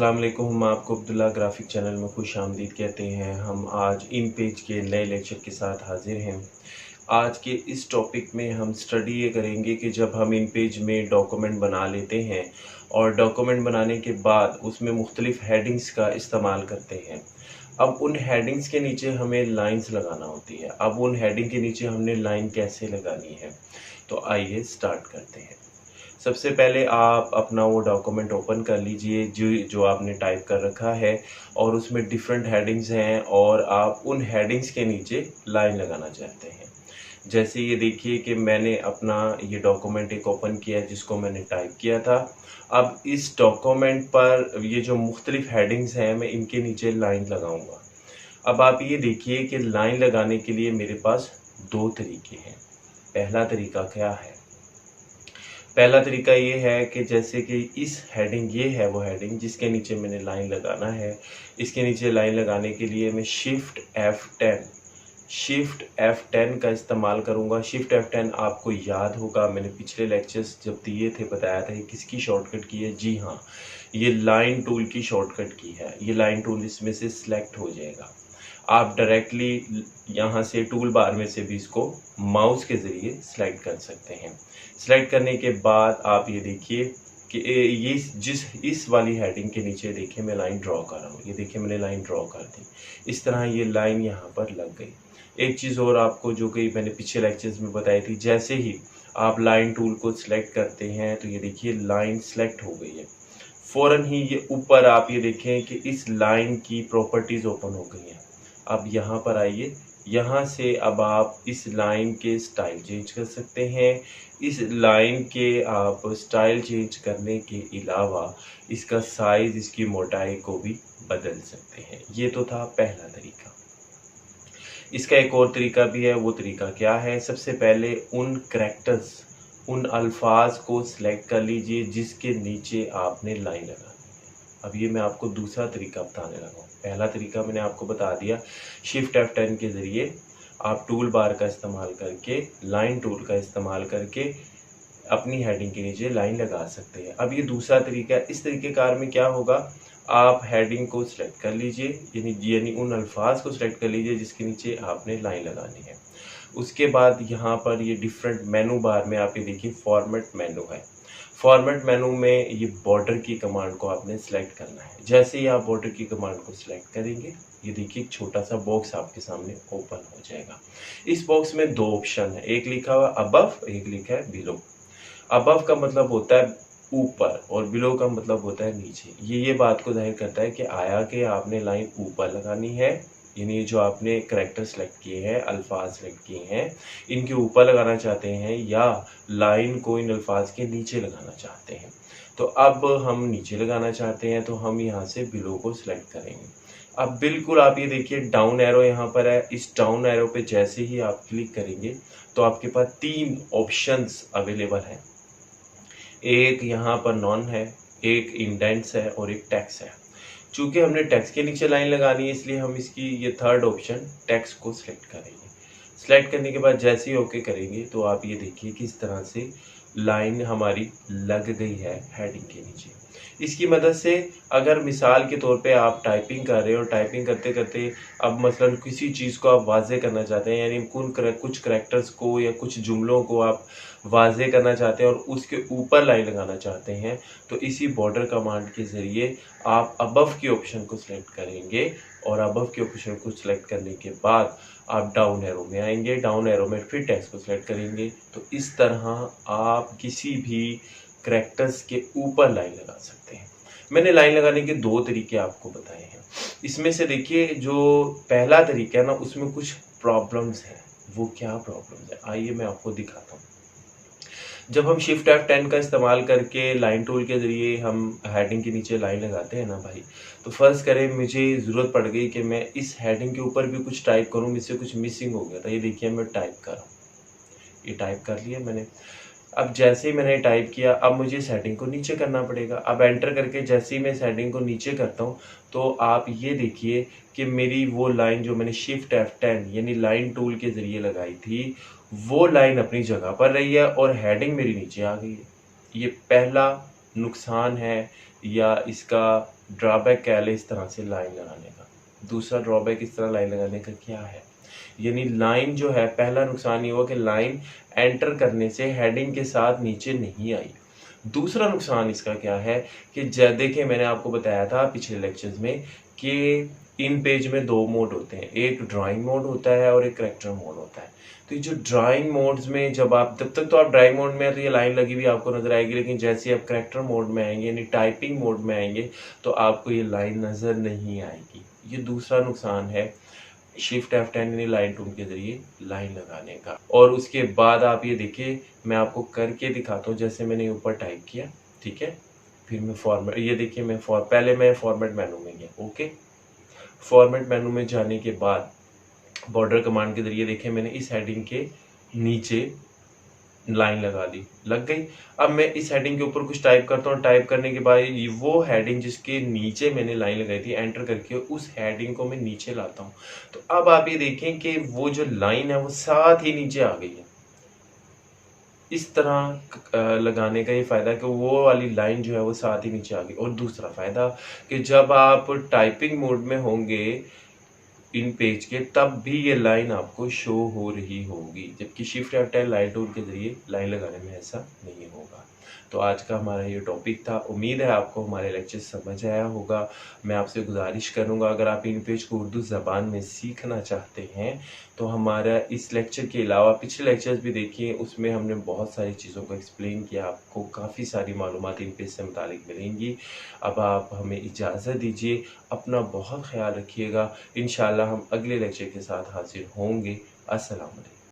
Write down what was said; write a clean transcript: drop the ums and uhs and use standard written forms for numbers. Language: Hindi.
अस्सलाम वालेकुम। हम आपको अब्दुल्ला ग्राफिक चैनल में खुश आमदीद कहते हैं। हम आज इन पेज के नए लेक्चर के साथ हाजिर हैं। आज के इस टॉपिक में हम स्टडी ये करेंगे कि जब हम इन पेज में डॉक्यूमेंट बना लेते हैं और डॉक्यूमेंट बनाने के बाद उसमें मुख्तलिफ हेडिंग्स का इस्तेमाल करते हैं। अब उन हेडिंग्स के नीचे हमें लाइंस लगाना होती है। अब उन हेडिंग के नीचे हमने लाइन कैसे लगानी है, तो आइए स्टार्ट करते हैं। सबसे पहले आप अपना वो डॉक्यूमेंट ओपन कर लीजिए जो आपने टाइप कर रखा है, और उसमें डिफरेंट हेडिंग्स हैं और आप उन हेडिंग्स के नीचे लाइन लगाना चाहते हैं। जैसे ये देखिए कि मैंने अपना ये डॉक्यूमेंट एक ओपन किया है जिसको मैंने टाइप किया था। अब इस डॉक्यूमेंट पर ये जो मुख्तलिफ हेडिंग्स हैं मैं इनके नीचे लाइन लगाऊंगा। अब आप ये देखिए कि लाइन लगाने के लिए मेरे पास दो तरीके हैं। पहला तरीका क्या है? पहला तरीका ये है कि जैसे कि इस हेडिंग, ये है वो हेडिंग जिसके नीचे मैंने लाइन लगाना है। इसके नीचे लाइन लगाने के लिए मैं शिफ्ट F10 का इस्तेमाल करूँगा। शिफ्ट F10 आपको याद होगा, मैंने पिछले लेक्चर्स जब दिए थे बताया था कि किसकी शॉर्टकट की है। जी हाँ, ये लाइन टूल की शॉर्टकट की है। ये लाइन टूल इसमें से सिलेक्ट हो जाएगा। आप डायरेक्टली यहाँ से टूल बार में से भी इसको माउस के ज़रिए सिलेक्ट कर सकते हैं। सिलेक्ट करने के बाद आप ये देखिए कि ये इस वाली हेडिंग के नीचे देखिए मैं लाइन ड्रॉ कर रहा हूँ। ये देखिए मैंने लाइन ड्रॉ कर दी। इस तरह ये लाइन यहाँ पर लग गई। एक चीज़ और आपको जो कि मैंने पिछले लेक्चर्स में बताई थी, जैसे ही आप लाइन टूल को सिलेक्ट करते हैं तो ये देखिए लाइन सेलेक्ट हो गई है। फ़ौरन ही ये ऊपर आप ये देखें कि इस लाइन की प्रॉपर्टीज़ ओपन हो गई हैं। अब यहाँ पर आइए, यहाँ से अब आप इस लाइन के स्टाइल चेंज कर सकते हैं। इस लाइन के आप स्टाइल चेंज करने के अलावा इसका साइज़, इसकी मोटाई को भी बदल सकते हैं। ये तो था पहला तरीका। इसका एक और तरीका भी है। वो तरीका क्या है? सबसे पहले उन करैक्टर्स, उन अल्फाज को सिलेक्ट कर लीजिए जिसके नीचे आपने लाइन लगानी है। अब ये मैं आपको दूसरा तरीका बताने लगा हूँ। पहला तरीका मैंने आपको बता दिया, शिफ्ट F10 के ज़रिए आप टूल बार का इस्तेमाल करके, लाइन टूल का इस्तेमाल करके अपनी हेडिंग के नीचे लाइन लगा सकते हैं। अब ये दूसरा तरीका है। इस तरीक़ेकार में क्या होगा, आप हेडिंग को सिलेक्ट कर लीजिए, यानी उन अल्फाज को सिलेक्ट कर लीजिए जिसके नीचे आपने लाइन लगानी है। उसके बाद यहाँ पर ये डिफरेंट मेनू बार में आप ये देखिए फॉर्मेट मेनू है। फॉर्मेट मेनू में ये बॉर्डर की कमांड को आपने सेलेक्ट करना है। जैसे ही आप बॉर्डर की कमांड को सिलेक्ट करेंगे, ये देखिए एक छोटा सा बॉक्स आपके सामने ओपन हो जाएगा। इस बॉक्स में दो ऑप्शन है, एक लिखा हुआ अबव, एक लिखा है बिलो। अबव का मतलब होता है ऊपर और बिलो का मतलब होता है नीचे। ये बात को जाहिर करता है कि आया कि आपने लाइन ऊपर लगानी है, यानी जो आपने करैक्टर सेलेक्ट किए हैं, अल्फाज सेलेक्ट किए हैं, इनके ऊपर लगाना चाहते हैं या लाइन को इन अल्फाज के नीचे लगाना चाहते हैं। तो अब हम नीचे लगाना चाहते हैं तो हम यहाँ से बिलो को सिलेक्ट करेंगे। अब बिल्कुल आप ये देखिए डाउन एरो यहाँ पर है। इस डाउन एरो पे जैसे ही आप क्लिक करेंगे तो आपके पास तीन ऑप्शंस अवेलेबल हैं। एक यहाँ पर नॉन है, एक इंडेंट्स है और एक टेक्स्ट है। चूँकि हमने टेक्स्ट के नीचे लाइन लगानी है, इसलिए हम इसकी ये थर्ड ऑप्शन टेक्स्ट को सिलेक्ट करेंगे। सिलेक्ट करने के बाद जैसे ही ओके करेंगे तो आप ये देखिए किस तरह से लाइन हमारी लग गई है हेडिंग के नीचे। इसकी मदद से अगर मिसाल के तौर पे आप टाइपिंग कर रहे हो, टाइपिंग करते करते अब मसलन किसी चीज़ को आप वाज़े करना चाहते हैं, यानी कुछ करैक्टर्स को या कुछ जुमलों को आप वाज़े करना चाहते हैं और उसके ऊपर लाइन लगाना चाहते हैं, तो इसी बॉर्डर कमांड के ज़रिए आप अबव की ऑप्शन को सिलेक्ट करेंगे और अबव के ऑप्शन को सिलेक्ट करने के बाद आप डाउन एरो में आएंगे। डाउन एरो में फिर टेक्स्ट को सिलेक्ट करेंगे। तो इस तरह आप किसी भी करैक्टर्स के ऊपर लाइन लगा सकते हैं। मैंने लाइन लगाने के दो तरीके आपको बताए हैं। इसमें से देखिए जो पहला तरीका है ना, उसमें कुछ प्रॉब्लम्स हैं। वो क्या प्रॉब्लम्स है, आइए मैं आपको दिखाता हूँ। जब हम शिफ्ट F10 का इस्तेमाल करके लाइन टूल के ज़रिए हम हेडिंग के नीचे लाइन लगाते हैं ना भाई, तो फ़र्ज़ करें मुझे ज़रूरत पड़ गई कि मैं इस हेडिंग के ऊपर भी कुछ टाइप करूँ, मुझसे कुछ मिसिंग हो गया था। ये देखिए मैं टाइप कर रहा हूँ, ये टाइप कर लिया मैंने। अब जैसे ही मैंने टाइप किया, अब मुझे इस हेडिंग को नीचे करना पड़ेगा। अब एंटर करके जैसे ही मैं इस हेडिंग को नीचे करता हूँ तो आप ये देखिए कि मेरी वो लाइन जो मैंने शिफ्ट F10 यानी लाइन टूल के ज़रिए लगाई थी, वो लाइन अपनी जगह पर रही है और हेडिंग मेरी नीचे आ गई है। ये पहला नुकसान है या इसका ड्रॉबैक क्या है इस तरह से लाइन लगाने का। दूसरा ड्रॉबैक इस तरह लाइन लगाने का क्या है, यानी लाइन जो है, पहला नुकसान ये हुआ कि लाइन एंटर करने से हेडिंग के साथ नीचे नहीं आई। दूसरा नुकसान इसका क्या है कि देखिए मैंने आपको बताया था पिछले लेक्चर्स में कि इन पेज में दो मोड होते हैं, एक ड्राइंग मोड होता है और एक करेक्टर मोड होता है। तो ये जो ड्राइंग मोड्स में जब तक तो आप ड्राइंग मोड में है तो ये लाइन लगी हुई आपको नजर आएगी, लेकिन जैसे आप करेक्टर मोड में आएंगे यानी टाइपिंग मोड में आएंगे तो आपको ये लाइन नजर नहीं आएगी। ये दूसरा नुकसान है शिफ्ट F10 यानी लाइन टूल के जरिए लाइन लगाने का। और उसके बाद आप ये देखिए मैं आपको करके दिखाता हूँ, जैसे मैंने ऊपर टाइप किया, ठीक है, फिर मैं फॉर्मेट, ये देखिए मैं पहले मैं फॉर्मेट मेनू में गया, ओके। फॉर्मेट मेनू में जाने के बाद बॉर्डर कमांड के जरिए देखिए मैंने इस हेडिंग के नीचे लाइन लगा दी, लग गई। अब मैं इस हेडिंग के ऊपर कुछ टाइप करता हूँ, टाइप करने के बाद वो हेडिंग जिसके नीचे मैंने लाइन लगाई थी एंटर करके उस हेडिंग को मैं नीचे लाता हूँ। तो अब आप ये देखें कि वो जो लाइन है वो साथ ही नीचे आ गई है। इस तरह लगाने का ये फ़ायदा कि वो वाली लाइन जो है वो साथ ही नीचे आ गई। और दूसरा फ़ायदा कि जब आप टाइपिंग मोड में होंगे इन पेज के तब भी ये लाइन आपको शो हो रही होगी, जबकि शिफ्ट F10 लाइन टूल के जरिए लाइन लगाने में ऐसा नहीं होगा। तो आज का हमारा ये टॉपिक था। उम्मीद है आपको हमारे लेक्चर समझ आया होगा। मैं आपसे गुजारिश करूंगा अगर आप इन पेज को उर्दू ज़बान में सीखना चाहते हैं तो हमारा इस लेक्चर के अलावा पिछले लेक्चर्स भी देखिए, उसमें हमने बहुत सारी चीज़ों को एक्सप्लेन किया, आपको काफ़ी सारी मालूमात इन पेज से मुतालिक मिलेंगी। अब आप हमें इजाज़त दीजिए, अपना बहुत ख्याल रखिएगा। इंशाल्लाह हम अगले लेक्चर के साथ हाजिर होंगे। अस्सलाम वालेकुम।